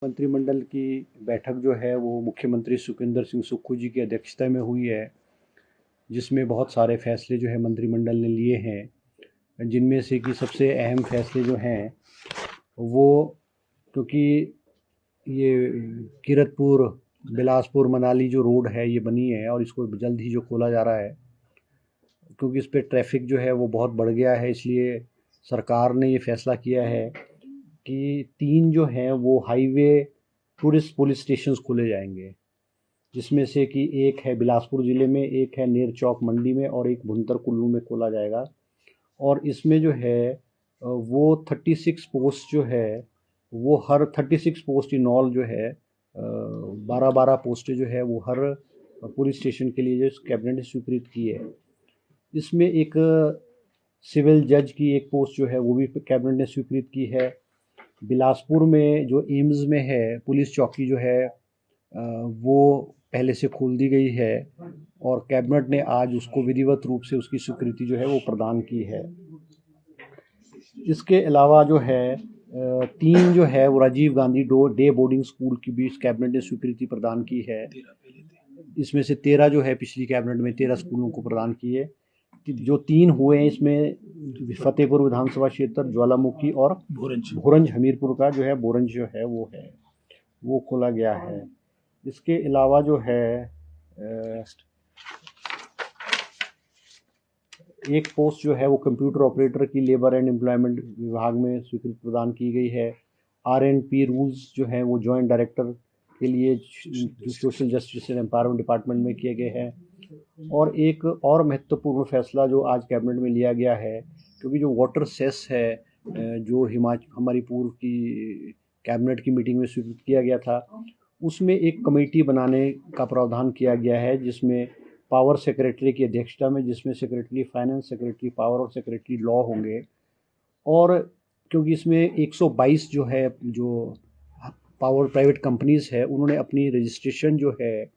मंत्रिमंडल की बैठक जो है वो मुख्यमंत्री सुखविंदर सिंह सुक्खू जी की अध्यक्षता में हुई है, जिसमें बहुत सारे फैसले जो है मंत्रिमंडल ने लिए हैं। जिनमें से कि सबसे अहम फैसले जो हैं वो, क्योंकि ये कीरतपुर बिलासपुर मनाली जो रोड है ये बनी है और इसको जल्द ही जो खोला जा रहा है, क्योंकि इस पर ट्रैफिक जो है वो बहुत बढ़ गया है, इसलिए सरकार ने ये फैसला किया है कि 3 जो हैं वो हाईवे टूरिस्ट पुलिस स्टेशंस खोले जाएंगे, जिसमें से कि एक है बिलासपुर ज़िले में, एक है नेर चौक मंडी में और एक भुंतर कुल्लू में खोला जाएगा। और इसमें जो है वो 36 पोस्ट जो है वो हर 36 पोस्ट इन ऑल जो है 12-12 पोस्टें जो है वो हर पुलिस स्टेशन के लिए जो कैबिनेट ने स्वीकृत की है। इसमें एक सिविल जज की एक पोस्ट जो है वो भी कैबिनेट ने स्वीकृत की है। बिलासपुर में जो एम्स में है पुलिस चौकी जो है वो पहले से खोल दी गई है और कैबिनेट ने आज उसको विधिवत रूप से उसकी स्वीकृति जो है वो प्रदान की है। इसके अलावा जो है 3 जो है वो Rajiv Gandhi day boarding school की भी कैबिनेट ने स्वीकृति प्रदान की है। इसमें से 13 जो है पिछली कैबिनेट में 13 स्कूलों को प्रदान किए। जो 3 हुए हैं इसमें फतेहपुर विधानसभा क्षेत्र, ज्वालामुखी और भोरंज हमीरपुर का जो है भोरंज जो है वो खोला गया है। इसके अलावा जो है एक पोस्ट जो है वो कंप्यूटर ऑपरेटर की लेबर एंड एम्प्लॉयमेंट विभाग में स्वीकृति प्रदान की गई है। R&P रूल्स जो हैं वो जॉइंट डायरेक्टर के लिए जो social justice and empowerment department में किए गए हैं। और एक और महत्वपूर्ण फैसला जो आज कैबिनेट में लिया गया है, क्योंकि जो वाटर सेस है जो हमारी पूर्व की कैबिनेट की मीटिंग में स्वीकृत किया गया था, उसमें एक कमेटी बनाने का प्रावधान किया गया है, जिसमें पावर सेक्रेटरी की अध्यक्षता में, जिसमें सेक्रेटरी फाइनेंस, सेक्रेटरी पावर और सेक्रेटरी लॉ होंगे। और क्योंकि इसमें 122 जो है जो पावर प्राइवेट कंपनीज़ है उन्होंने अपनी रजिस्ट्रेशन जो है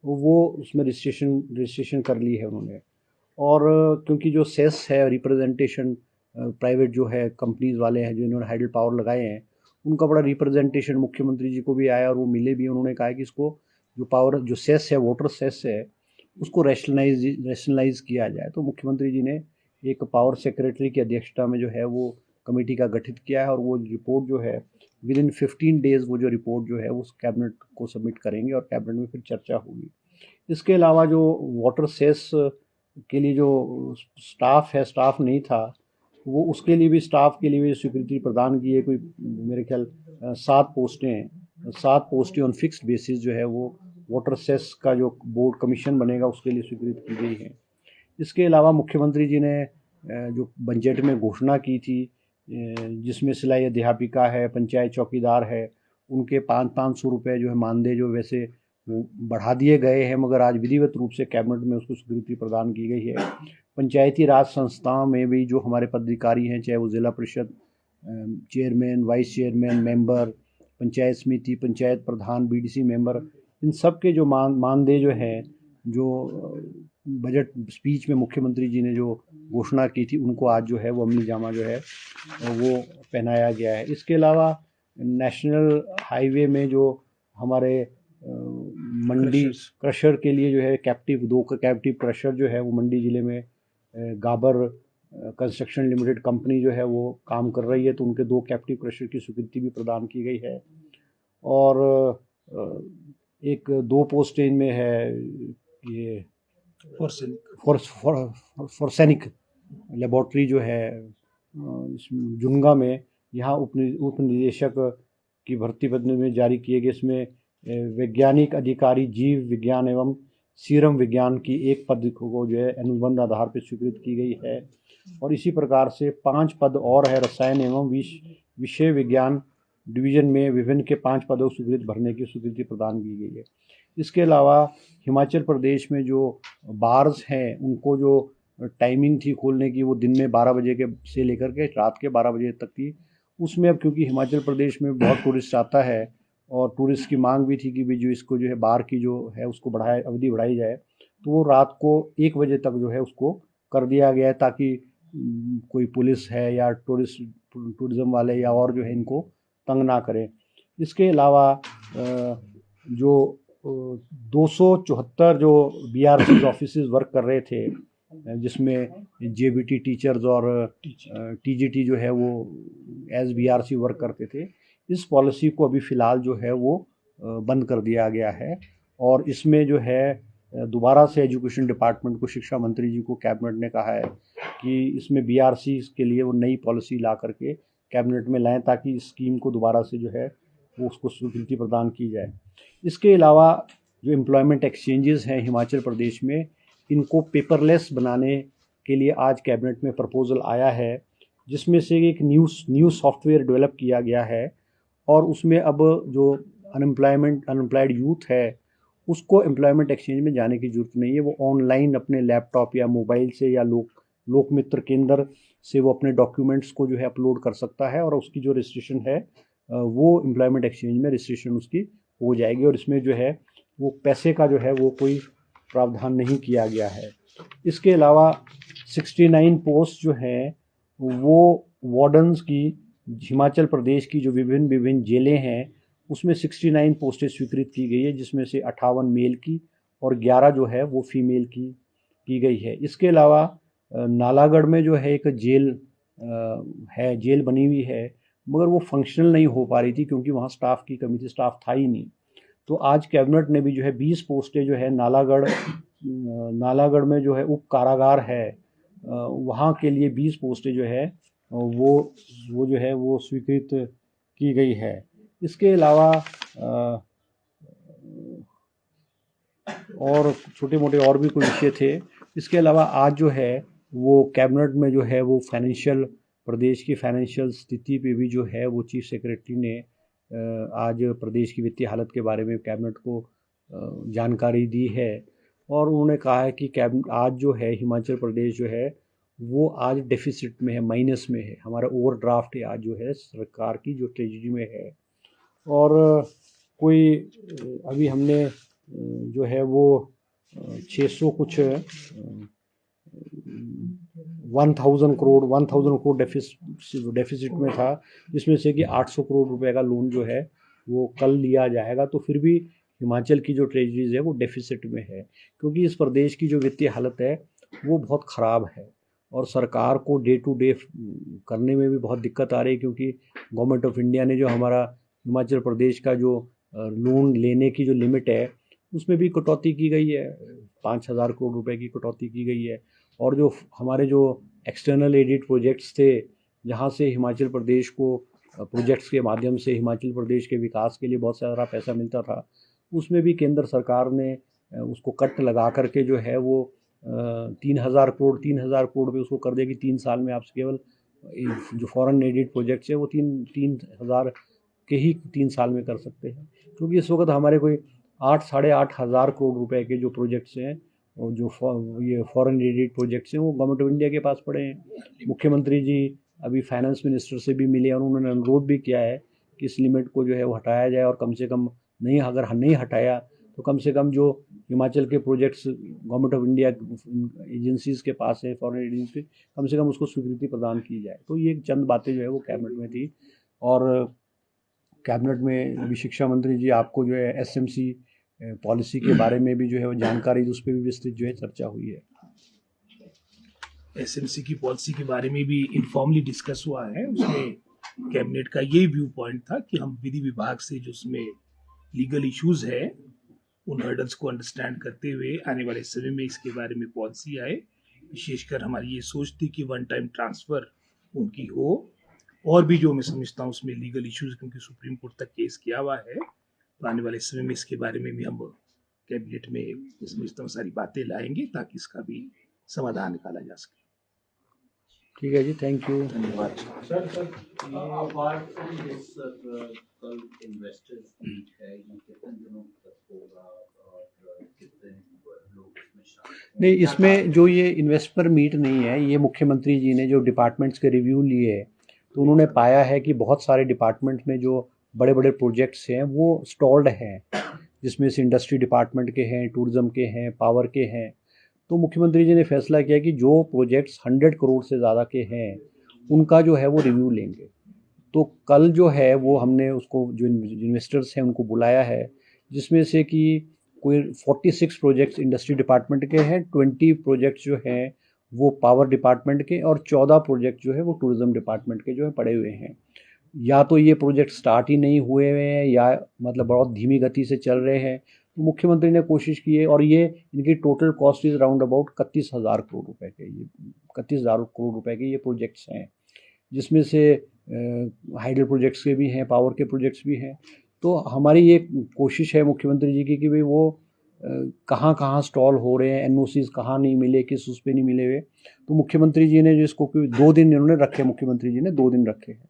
वो उसमें रजिस्ट्रेशन कर ली है उन्होंने। और क्योंकि जो सेस है रिप्रेजेंटेशन प्राइवेट जो है कंपनीज़ वाले हैं जो इन्होंने हाइडल पावर लगाए हैं, उनका बड़ा रिप्रेजेंटेशन मुख्यमंत्री जी को भी आया और वो मिले भी। उन्होंने कहा कि इसको जो पावर जो सेस है वाटर सेस है उसको रैशनलाइज किया जाए। तो मुख्यमंत्री जी ने एक पावर सेक्रेटरी की अध्यक्षता में जो है वो कमेटी का गठित किया है और वो रिपोर्ट जो है विद इन 15 डेज़ वो जो रिपोर्ट जो है उस कैबिनेट को सबमिट करेंगे और कैबिनेट में फिर चर्चा होगी। इसके अलावा जो वाटर सेस के लिए जो स्टाफ है, स्टाफ नहीं था, वो उसके लिए भी स्टाफ के लिए भी स्वीकृति प्रदान की है। कोई मेरे ख्याल 7 पोस्टें हैं, 7 पोस्टें ऑन फिक्स्ड बेसिस जो है वो वाटर सेस का जो बोर्ड कमीशन बनेगा उसके लिए स्वीकृत की गई है। इसके अलावा मुख्यमंत्री जी ने जो बजट में घोषणा की थी, जिसमें सिलाई अध्यापिका है, पंचायत चौकीदार है, उनके 500 रुपये जो है मानदेय जो वैसे वो बढ़ा दिए गए हैं, मगर आज विधिवत रूप से कैबिनेट में उसको स्वीकृति प्रदान की गई है। पंचायती राज संस्थाओं में भी जो हमारे पदाधिकारी हैं, चाहे वो जिला परिषद chairman, vice chairman, member, panchayat समिति, पंचायत प्रधान, BDC मेंबर, इन सब के जो मानदेय जो हैं, जो बजट स्पीच में मुख्यमंत्री जी ने जो घोषणा की थी, उनको आज जो है वो अमली जामा जो है वो पहनाया गया है। इसके अलावा नेशनल हाईवे में जो हमारे मंडी क्रशर के लिए जो है दो कैप्टिव क्रशर जो है वो मंडी ज़िले में गाबर कंस्ट्रक्शन लिमिटेड कंपनी जो है वो काम कर रही है, तो उनके 2 कैप्टिव क्रशर की स्वीकृति भी प्रदान की गई है। और एक 2 पोस्टें इनमें है, ये फॉर्सैनिक लेबॉर्ट्री जो है जुनगा में, यहाँ उप निदेशक की भर्ती पद में जारी किए गए। इसमें वैज्ञानिक अधिकारी जीव विज्ञान एवं सीरम विज्ञान की एक पद को जो है अनुबंध आधार पर स्वीकृत की गई है। और इसी प्रकार से 5 पद और है रसायन एवं विषय विज्ञान डिवीज़न में विभिन्न के 5 पदों को स्वीकृत भरने की स्वीकृति प्रदान की गई है। इसके अलावा हिमाचल प्रदेश में जो बार्स हैं उनको जो टाइमिंग थी खोलने की वो दिन में 12 बजे के से लेकर के रात के 12 बजे तक थी। उसमें अब क्योंकि हिमाचल प्रदेश में बहुत टूरिस्ट आता है और टूरिस्ट की मांग भी थी कि भी जो इसको जो है बार की जो है उसको अवधि बढ़ाई जाए, तो वो रात को 1 बजे तक जो है उसको कर दिया गया है, ताकि कोई पुलिस है या टूरिज्म वाले या और जो है इनको तंग ना करें। इसके अलावा जो 274 जो BRC ऑफिस वर्क कर रहे थे, जिसमें JBT टीचर्स और TGT जो है वो एज BRC वर्क करते थे, इस पॉलिसी को अभी फ़िलहाल जो है वो बंद कर दिया गया है। और इसमें जो है दोबारा से एजुकेशन डिपार्टमेंट को, शिक्षा मंत्री जी को कैबिनेट ने कहा है कि इसमें BRC के लिए वो नई पॉलिसी ला करके कैबिनेट में लाएं, ताकि इस स्कीम को दोबारा से जो है वो उसको स्वीकृति प्रदान की जाए। इसके अलावा जो एम्प्लॉयमेंट एक्सचेंजेस हैं हिमाचल प्रदेश में, इनको पेपरलेस बनाने के लिए आज कैबिनेट में प्रपोजल आया है, जिसमें से एक न्यू सॉफ्टवेयर डेवलप किया गया है। और उसमें अब जो अनएम्प्लॉयड यूथ है, उसको एम्प्लॉयमेंट एक्सचेंज में जाने की ज़रूरत नहीं है। वो ऑनलाइन अपने लैपटॉप या मोबाइल से या लोकमित्र केंद्र से वो अपने डॉक्यूमेंट्स को जो है अपलोड कर सकता है, और उसकी जो रजिस्ट्रेशन है वो एम्प्लॉयमेंट एक्सचेंज में रजिस्ट्रेशन उसकी हो जाएगी। और इसमें जो है वो पैसे का जो है वो कोई प्रावधान नहीं किया गया है। इसके अलावा 69 पोस्ट जो हैं वो वार्डन्स की, हिमाचल प्रदेश की जो विभिन्न जेलें हैं उसमें 69 पोस्टें स्वीकृत की गई है, जिसमें से 58 मेल की और 11 जो है वो फीमेल की गई है। इसके अलावा नालागढ़ में जो है एक जेल बनी हुई है, मगर वो फंक्शनल नहीं हो पा रही थी क्योंकि वहाँ स्टाफ की कमी थी, स्टाफ था ही नहीं। तो आज कैबिनेट ने भी जो है 20 पोस्टें जो है नालागढ़ में जो है उप कारागार है, वहाँ के लिए 20 पोस्टें जो है वो जो है वो स्वीकृत की गई है। इसके अलावा और छोटे मोटे और भी कोई विषय थे। इसके अलावा आज जो है वो कैबिनेट में जो है वो प्रदेश की फाइनेंशियल स्थिति पे भी जो है वो चीफ सेक्रेटरी ने आज प्रदेश की वित्तीय हालत के बारे में कैबिनेट को जानकारी दी है। और उन्होंने कहा है कि आज जो है हिमाचल प्रदेश जो है वो आज डेफिसिट में है, माइनस में है। हमारा ओवरड्राफ्ट है आज जो है सरकार की जो ट्रेजरी में है। और कोई अभी हमने जो है वो 600 कुछ 1000 करोड़ डेफिसिट में था, जिसमें से कि 800 करोड़ रुपए का लोन जो है वो कल लिया जाएगा। तो फिर भी हिमाचल की जो ट्रेजरीज है वो डेफिसिट में है, क्योंकि इस प्रदेश की जो वित्तीय हालत है वो बहुत ख़राब है और सरकार को डे टू डे करने में भी बहुत दिक्कत आ रही है, क्योंकि गवर्नमेंट ऑफ इंडिया ने जो हमारा हिमाचल प्रदेश का जो लोन लेने की जो लिमिट है उसमें भी कटौती की गई है, 5000 करोड़ रुपए की कटौती की गई है। और जो हमारे जो एक्सटर्नल एडेड प्रोजेक्ट्स थे, जहाँ से हिमाचल प्रदेश को प्रोजेक्ट्स के माध्यम से हिमाचल प्रदेश के विकास के लिए बहुत सारा पैसा मिलता था, उसमें भी केंद्र सरकार ने उसको कट लगा करके जो है वो 3000 करोड़ पे उसको कर देगी। 3 साल में आप केवल जो फॉरेन एडेड प्रोजेक्ट्स है वो 3000 के ही 3 साल में कर सकते हैं, क्योंकि इस वक्त हमारे कोई 8-8.5 हज़ार करोड़ रुपए के जो प्रोजेक्ट्स हैं और जो ये फॉरेन एडेड प्रोजेक्ट्स हैं वो गवर्नमेंट ऑफ इंडिया के पास पड़े हैं। मुख्यमंत्री जी अभी फाइनेंस मिनिस्टर से भी मिले और उन्होंने अनुरोध भी किया है कि इस लिमिट को जो है वो हटाया जाए, और कम से कम अगर नहीं हटाया तो कम से कम जो हिमाचल के projects government of India agencies के पास है, फॉरेन एजेंसी, कम से कम उसको स्वीकृति प्रदान की जाए। तो ये चंद बातें जो है वो कैबिनेट में थी। और कैबिनेट में अभी शिक्षा मंत्री जी आपको जो है SMC पॉलिसी के बारे में भी जो है वो जानकारी, उस पर भी विस्तृत जो है चर्चा हुई है। SMC की पॉलिसी के बारे में भी इनफॉर्मली डिस्कस हुआ है। उसमें कैबिनेट का ये व्यू पॉइंट था कि हम विधि विभाग से जो उसमें लीगल इश्यूज है उन हर्डल्स को अंडरस्टैंड करते हुए आने वाले समय में इसके बारे में पॉलिसी आए। विशेषकर हमारी ये सोच थी कि 1 टाइम ट्रांसफर उनकी हो, और भी जो मैं समझता हूँ उसमें लीगल इश्यूज, क्योंकि सुप्रीम कोर्ट तक केस किया हुआ है, तो आने वाले समय में इसके बारे में भी हम कैबिनेट में मैं समझता हूँ सारी बातें लाएंगे ताकि इसका भी समाधान निकाला जा सके। ठीक है जी, थैंक यू, धन्यवाद। सर अपार्ट फ्रॉम दिस कल इन्वेस्टर्स मीट है, ये कितने दिनों तक होगा और कितने लोग इसमें शामिल? नहीं, इसमें जो ये इन्वेस्टर मीट नहीं है, ये मुख्यमंत्री जी ने जो डिपार्टमेंट्स के रिव्यू लिए तो उन्होंने पाया है कि बहुत सारे डिपार्टमेंट में जो बड़े बड़े प्रोजेक्ट्स हैं वो स्टॉल्ड हैं, जिसमें से इंडस्ट्री डिपार्टमेंट के हैं, टूरिज़्म के हैं, पावर के हैं। तो मुख्यमंत्री जी ने फैसला किया कि जो प्रोजेक्ट्स 100 करोड़ से ज़्यादा के हैं उनका जो है वो रिव्यू लेंगे। तो कल जो है वो हमने उसको जो इन्वेस्टर्स हैं उनको बुलाया है, जिसमें से कि कोई 46 प्रोजेक्ट्स इंडस्ट्री डिपार्टमेंट के हैं, 20 प्रोजेक्ट्स जो हैं वो पावर डिपार्टमेंट के और 14 प्रोजेक्ट जो है वो टूरिज्म डिपार्टमेंट के जो है पड़े हुए हैं। या तो ये प्रोजेक्ट स्टार्ट ही नहीं हुए हुए हैं या मतलब बहुत धीमी गति से चल रहे हैं। तो मुख्यमंत्री ने कोशिश की है और ये इनकी total cost is round about 31,000 crore रुपए के, ये 31,000 करोड़ रुपए के ये प्रोजेक्ट्स हैं, जिसमें से हाइडल प्रोजेक्ट्स के भी हैं, पावर के प्रोजेक्ट्स भी हैं। तो हमारी ये कोशिश है मुख्यमंत्री जी की भाई वो कहाँ कहाँ स्टॉल हो रहे हैं, एनओसीज कहाँ नहीं मिले, किस उस पे नहीं मिले हुए। तो मुख्यमंत्री जी ने जिसको 2 दिन इन्होंने रखे, मुख्यमंत्री जी ने 2 दिन रखे हैं।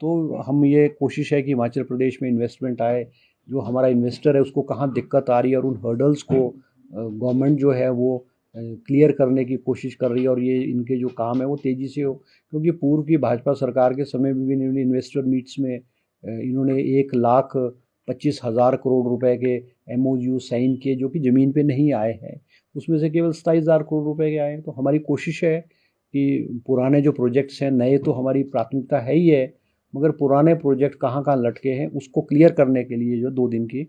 तो हम ये कोशिश है कि हिमाचल प्रदेश में इन्वेस्टमेंट आए, जो हमारा इन्वेस्टर है उसको कहाँ दिक्कत आ रही है और उन हर्डल्स को गवर्नमेंट जो है वो क्लियर करने की कोशिश कर रही है और ये इनके जो काम है वो तेज़ी से हो। क्योंकि पूर्व की भाजपा सरकार के समय में भी इन्होंने इन्वेस्टर मीट्स में इन्होंने 1,25,000 करोड़ रुपए के MOU साइन किए जो कि ज़मीन पे नहीं आए हैं, उसमें से केवल 27,000 करोड़ रुपए के आए हैं। तो हमारी कोशिश है कि पुराने जो प्रोजेक्ट्स हैं, नए तो हमारी प्राथमिकता है ही है, मगर पुराने प्रोजेक्ट कहाँ कहाँ लटके हैं उसको क्लियर करने के लिए जो 2 दिन की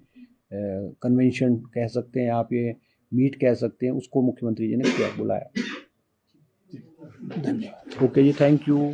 कन्वेंशन कह सकते हैं आप, ये मीट कह सकते हैं, उसको मुख्यमंत्री जी ने किया बुलाया। धन्यवाद। Okay ji, thank you.